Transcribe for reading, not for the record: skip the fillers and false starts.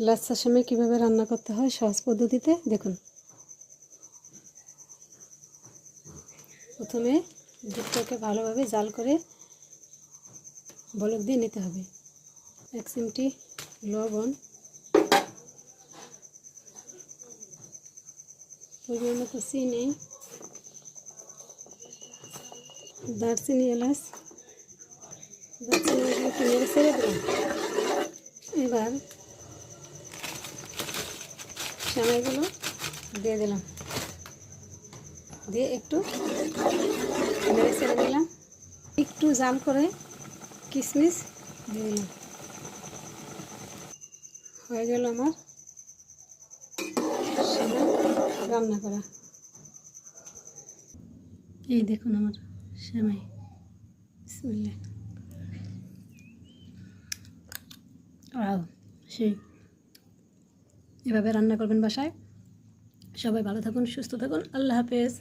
লাচ্ছা সেমাই কীভাবে রান্না করতে হয় সহজ পদ্ধতিতে দেখুন। প্রথমে দুধটাকে ভালোভাবে জাল করে বলক দিয়ে নিতে হবে। 1 চিমটি লবণ, পরিমাণ মতো চিনি, দারচিনি, এলাচ, দারচিনি একটু নেড়ে ছেড়ে দিলাম। এবার সেমাইগুলো দিয়ে দিলাম, দিয়ে একটু নেড়ে ছেড়ে দিলাম। একটু জাল করে কিশমিশ দিয়ে দিলাম। হয়ে গেল আমার সেমাই রান্না করা। এই দেখুন আমার সেমাই। বিসমিল্লাহ। সেই এভাবে রান্না করবেন বাসায়। সবাই ভালো থাকুন, সুস্থ থাকুন। আল্লাহ হাফেজ।